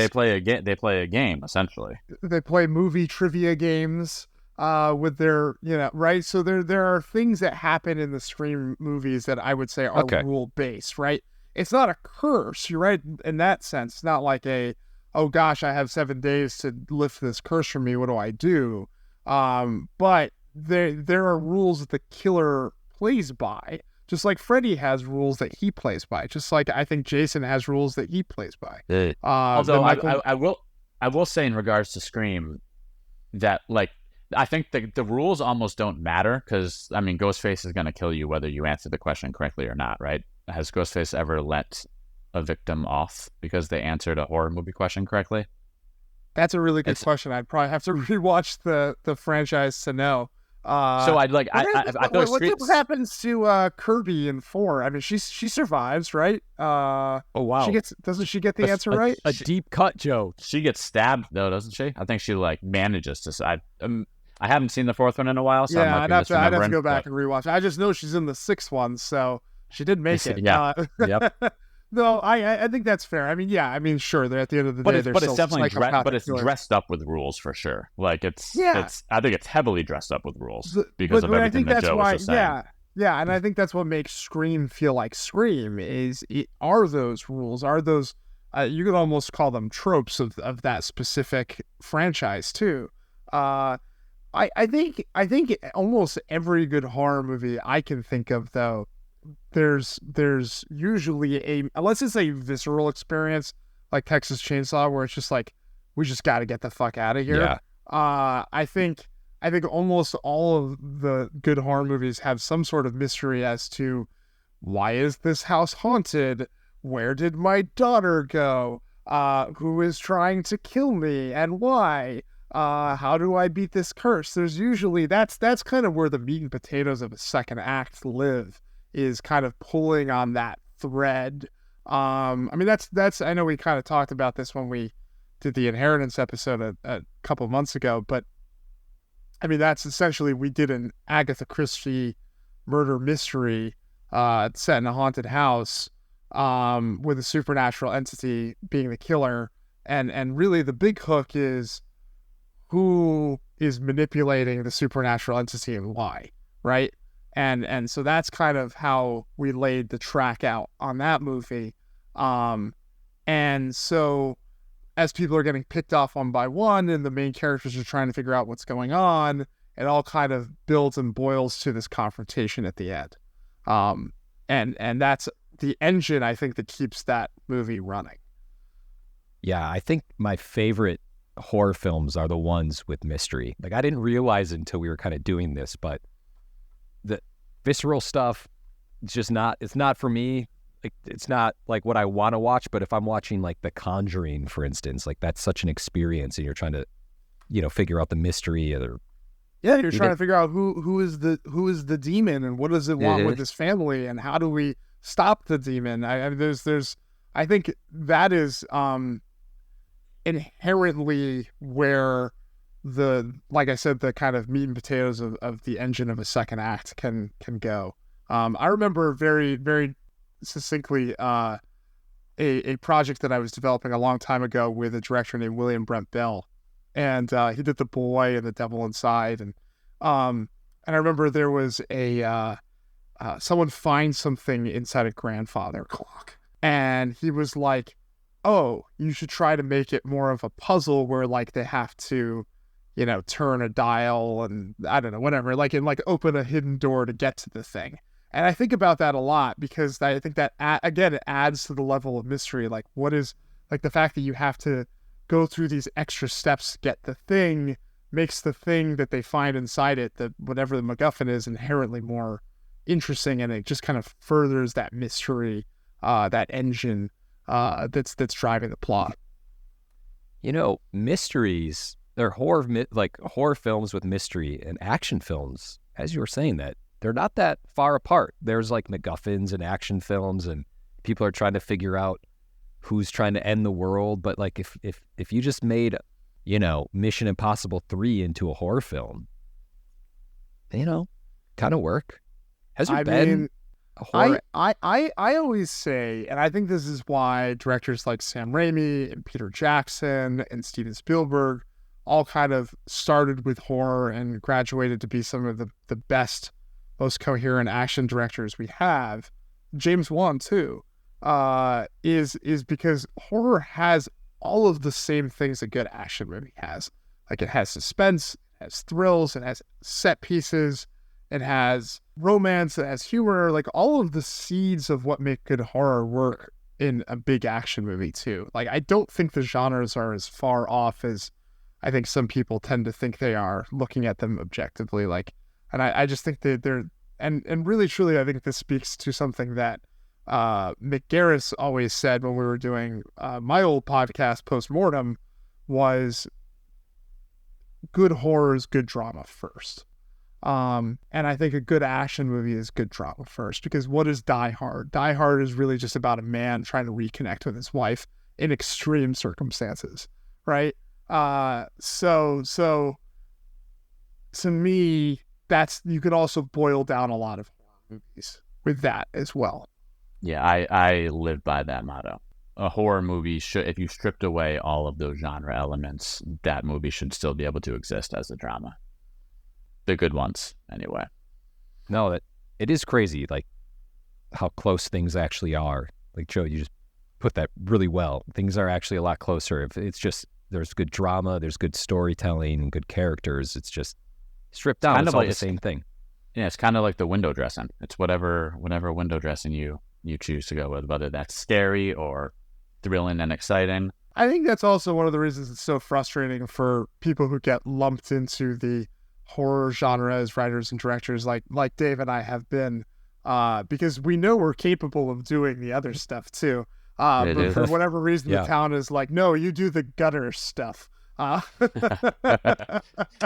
play a game essentially. They play movie trivia games with their right. So there are things that happen in the Scream movies that I would say are rule based, right? It's not a curse, you're right in that sense. It's not like oh gosh, I have 7 days to lift this curse from me. What do I do? But there are rules that the killer plays by. Just like Freddy has rules that he plays by. Just like I think Jason has rules that he plays by. Although I will say in regards to Scream that like I think the rules almost don't matter because I mean Ghostface is going to kill you whether you answer the question correctly or not, right? Has Ghostface ever let a victim off because they answered a horror movie question correctly? That's a really good question. I'd probably have to rewatch the franchise to know. So I'd like what happens to Kirby in 4? I mean, she survives, right? Oh wow! Doesn't she get the answer right? A deep cut, Joe. She gets stabbed though, doesn't she? I think she like manages to. I haven't seen the 4th one in a while, so yeah, I'd have to go back and rewatch. I just know she's in the 6th one, so she did make it. Yeah. Yep. No, I think that's fair. I mean, sure. They're at the end of the day, but it's definitely dressed up with rules for sure. Like it's I think it's heavily dressed up with rules because of everything that Joe was just saying. Yeah, and I think that's what makes Scream feel like Scream are those rules, are those you could almost call them tropes of that specific franchise too. I think almost every good horror movie I can think of though. There's usually unless it's a visceral experience like Texas Chainsaw where it's just like we just got to get the fuck out of here. Yeah. I think almost all of the good horror movies have some sort of mystery as to why is this house haunted? Where did my daughter go? Who is trying to kill me and why? How do I beat this curse? There's usually that's kind of where the meat and potatoes of a second act live. Is kind of pulling on that thread. I mean, that's. I know we kind of talked about this when we did the Inheritance episode a couple months ago, but I mean, that's essentially we did an Agatha Christie murder mystery set in a haunted house with a supernatural entity being the killer, and really the big hook is who is manipulating the supernatural entity and why, right? And so that's kind of how we laid the track out on that movie. And so as people are getting picked off one by one and the main characters are trying to figure out what's going on, it all kind of builds and boils to this confrontation at the end. And that's the engine, I think, that keeps that movie running. Yeah, I think my favorite horror films are the ones with mystery. Like I didn't realize until we were kind of doing this, but the visceral stuff, it's not for me. Like, it's not like what I want to watch. But if I'm watching like The Conjuring, for instance, like that's such an experience, and you're trying to, figure out the mystery or you're trying to figure out who is the demon and what does it want with this family and how do we stop the demon. I think that is inherently where like I said, the kind of meat and potatoes of the engine of a second act can go. I remember very, very succinctly a project that I was developing a long time ago with a director named William Brent Bell, and he did The Boy and The Devil Inside, and I remember there was someone finds something inside a grandfather clock, and he was like, "Oh, you should try to make it more of a puzzle where like they have to, turn a dial and I don't know, whatever, like and like open a hidden door to get to the thing." And I think about that a lot because I think that, again, it adds to the level of mystery. Like, what is, like, the fact that you have to go through these extra steps to get the thing makes the thing that they find inside it, whatever the MacGuffin is, inherently more interesting. And it just kind of furthers that mystery, that engine that's driving the plot. Mysteries, they're horror films with mystery, and action films, as you were saying, that they're not that far apart. There's like MacGuffins and action films, and people are trying to figure out who's trying to end the world. But like if you just made, Mission Impossible 3 into a horror film, kind of work. Has there been a horror? I always say, and I think this is why directors like Sam Raimi and Peter Jackson and Steven Spielberg all kind of started with horror and graduated to be some of the best, most coherent action directors we have. James Wan too, is because horror has all of the same things a good action movie has. Like, it has suspense, it has thrills, it has set pieces, it has romance, it has humor, like all of the seeds of what make good horror work in a big action movie too. Like, I don't think the genres are as far off as I think some people tend to think they are, looking at them objectively. Like, and I just think that they're, and really truly, I think this speaks to something that Mick Garris always said when we were doing my old podcast, Postmortem, was good horror is good drama first. And I think a good action movie is good drama first, because what is Die Hard? Die Hard is really just about a man trying to reconnect with his wife in extreme circumstances, right? So to me, you could also boil down a lot of horror movies with that as well. Yeah, I live by that motto. A horror movie should, if you stripped away all of those genre elements, that movie should still be able to exist as a drama. The good ones, anyway. No, it is crazy, like how close things actually are. Like, Joe, you just put that really well. Things are actually a lot closer. If it's just, there's good drama, there's good storytelling, good characters. It's just stripped down. It's all the same thing. Yeah, it's kind of like the window dressing. It's whatever window dressing you choose to go with, whether that's scary or thrilling and exciting. I think that's also one of the reasons it's so frustrating for people who get lumped into the horror genre as writers and directors, like Dave and I have been, because we know we're capable of doing the other stuff too. But for whatever reason, the town is like, no, you do the gutter stuff.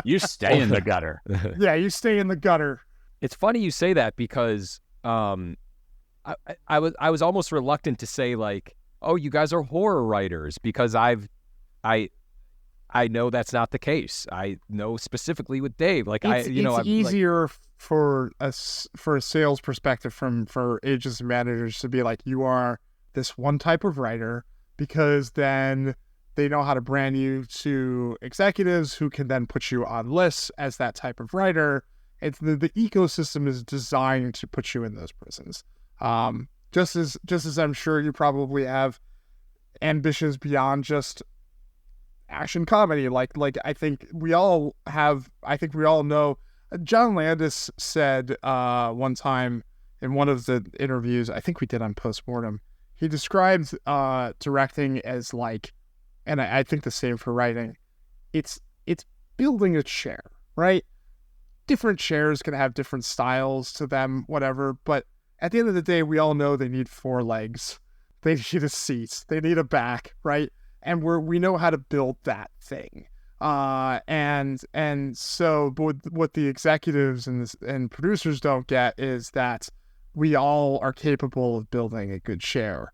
You stay in the gutter. Yeah, you stay in the gutter. It's funny you say that, because I was almost reluctant to say, like, oh, you guys are horror writers, because I know that's not the case. I know specifically with Dave, like, it's easier for a sales perspective for agents and managers to be like, you are this one type of writer, because then they know how to brand you to executives who can then put you on lists as that type of writer. It's the ecosystem is designed to put you in those prisons. Just as I'm sure you probably have ambitions beyond just action comedy. Like I think we all know. John Landis said one time in one of the interviews, I think we did on Postmortem, he described directing as like, and I think the same for writing, it's building a chair, right? different chairs can have different styles to them, whatever. But at the end of the day, we all know they need 4 legs. They need a seat. They need a back, right? And we know how to build that thing. And so what the executives and producers don't get is that we all are capable of building a good chair.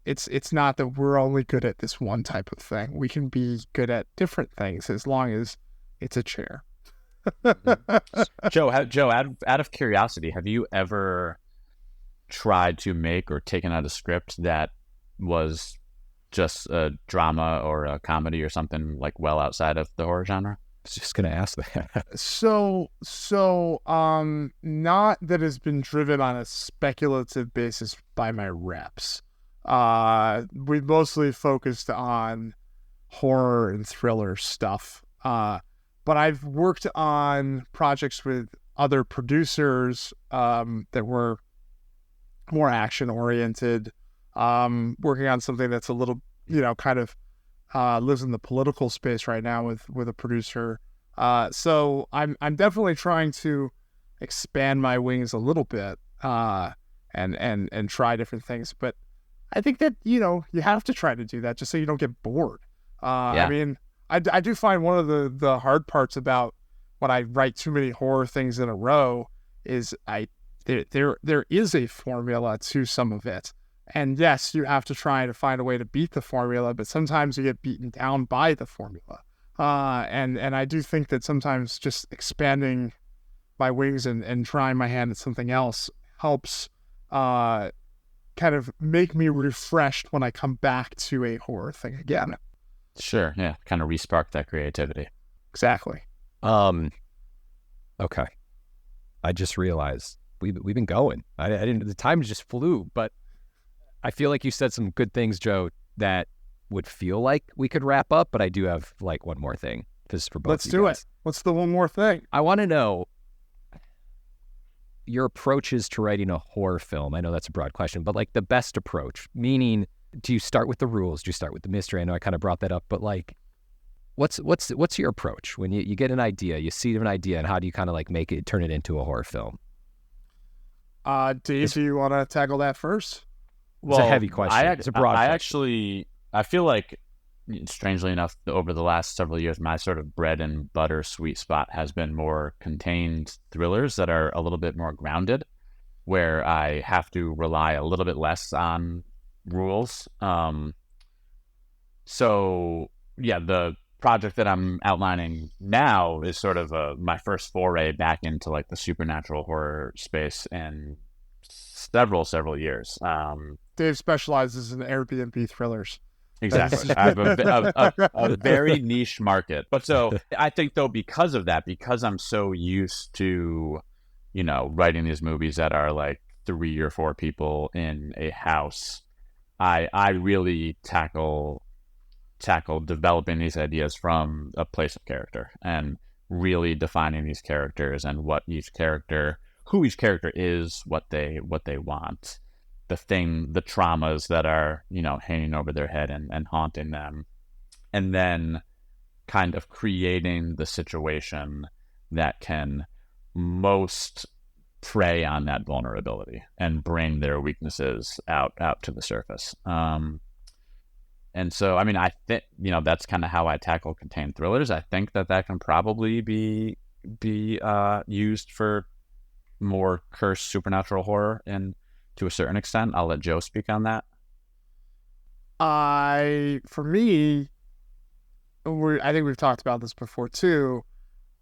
It's not that we're only good at this one type of thing. We can be good at different things as long as it's a chair. Joe, out of curiosity, have you ever tried to make or taken out a script that was just a drama or a comedy or something like well outside of the horror genre? I was just gonna ask that. So not that has been driven on a speculative basis by my reps. We mostly focused on horror and thriller stuff. But I've worked on projects with other producers that were more action oriented. Working on something that's a little, kind of lives in the political space right now with a producer. So I'm definitely trying to expand my wings a little bit and try different things. But I think that, you have to try to do that just so you don't get bored. I mean, I do find one of the hard parts about when I write too many horror things in a row is there is a formula to some of it. And yes, you have to try to find a way to beat the formula, but sometimes you get beaten down by the formula. And I do think that sometimes just expanding my wings and trying my hand at something else helps kind of make me refreshed when I come back to a horror thing again. Sure, yeah, kind of re-spark that creativity. Exactly. Okay. I just realized we've been going. I didn't. The time just flew, but I feel like you said some good things, Joe, that would feel like we could wrap up. But I do have like one more thing. This for both. Let's do it. What's the one more thing? I want to know your approaches to writing a horror film. I know that's a broad question, but like the best approach, meaning, do you start with the rules? Do you start with the mystery? I know I kind of brought that up, but like, what's your approach when you get an idea, you see an idea, and how do you kind of like turn it into a horror film? Dave, do you want to tackle that first? Well, it's a heavy question. It's a broad question. I feel like, strangely enough, over the last several years, my sort of bread and butter sweet spot has been more contained thrillers that are a little bit more grounded, where I have to rely a little bit less on rules. So yeah, the project that I'm outlining now is sort of my first foray back into like the supernatural horror space in several years. Dave specializes in Airbnb thrillers. Exactly. I have a very niche market. But so I think though, because of that, because I'm so used to, writing these movies that are like 3 or 4 people in a house, I really tackle developing these ideas from a place of character and really defining these characters and who each character is, what they want, the traumas that are, hanging over their head and haunting them, and then kind of creating the situation that can most prey on that vulnerability and bring their weaknesses out to the surface. And so, I mean, I think, that's kind of how I tackle contained thrillers. I think that can probably be used for more cursed supernatural horror, and to a certain extent. I'll let Joe speak on that. For me, I think we've talked about this before too,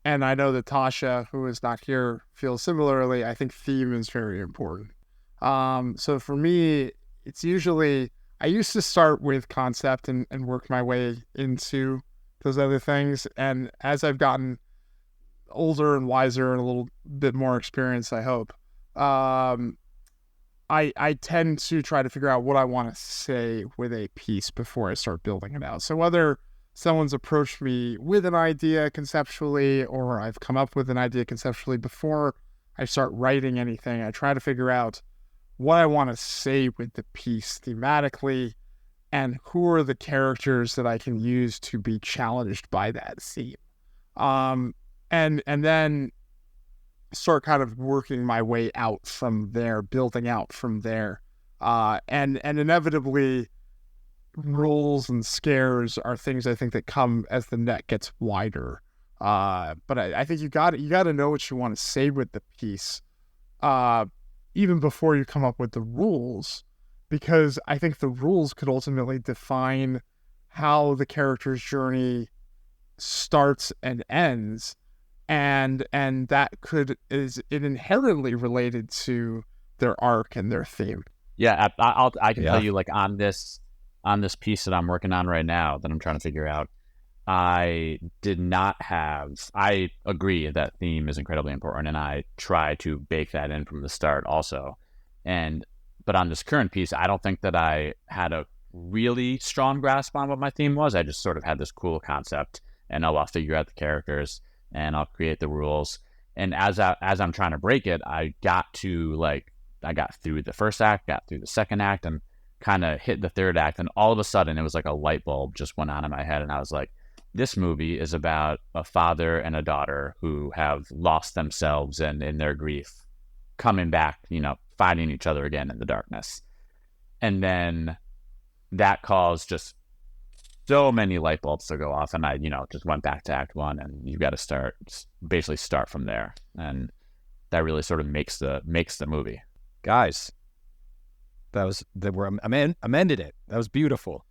and I know that Tasha, who is not here, feels similarly. I think theme is very important. So for me, it's usually, I used to start with concept and work my way into those other things. And as I've gotten older and wiser and a little bit more experience, I hope, I tend to try to figure out what I want to say with a piece before I start building it out. So whether someone's approached me with an idea conceptually, or I've come up with an idea conceptually before I start writing anything, I try to figure out what I want to say with the piece thematically, and who are the characters that I can use to be challenged by that theme. And and then start kind of working my way out from there, building out from there. And inevitably, rules and scares are things I think that come as the net gets wider. But I think you got to know what you want to say with the piece, even before you come up with the rules, because I think the rules could ultimately define how the character's journey starts and ends, and that is inherently related to their arc and their theme. Yeah, I can tell you, like, on this piece that I'm working on right now that I'm trying to figure out, I agree that theme is incredibly important, and I try to bake that in from the start also. But on this current piece, I don't think that I had a really strong grasp on what my theme was. I just sort of had this cool concept, and I'll figure out the characters, and I'll create the rules. And as I'm trying to break it, I got through the first act, got through the second act, and kind of hit the third act, and all of a sudden it was like a light bulb just went on in my head, and I was like, this movie is about a father and a daughter who have lost themselves, and in their grief coming back, fighting each other again in the darkness. And then that caused just so many light bulbs to go off, and I just went back to act one, and you got to start from there, and that really sort of makes the movie. Guys, amended it. That was beautiful.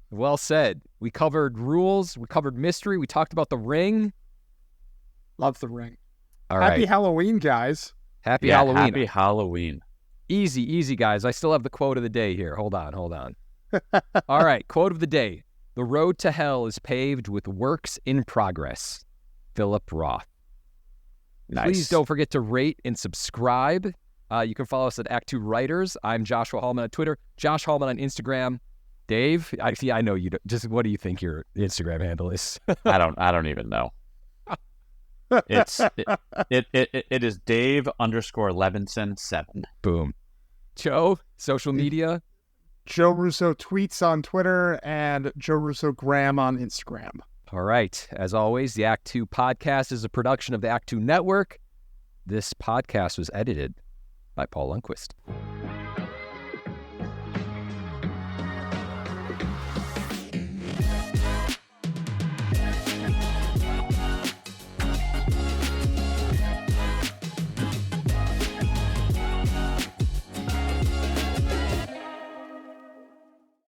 Well said. We covered rules. We covered mystery. We talked about the ring. Love the ring. All Happy right. Halloween, guys. Happy Halloween. Happy Halloween. Easy, guys. I still have the quote of the day here. Hold on. All right. Quote of the day. The road to hell is paved with works in progress. Philip Roth. Nice. Please don't forget to rate and subscribe. You can follow us at ActTwoWriters. I'm Joshua Hallman on Twitter. Josh Hallman on Instagram. Dave, I know you don't. Just what do you think your Instagram handle is? I don't even know. It is Dave_Levinson 7. Boom. Joe, social media. Joe Russo tweets on Twitter and Joe Russo Graham on Instagram. All right. As always, the Act Two podcast is a production of the Act Two Network. This podcast was edited by Paul Lundquist.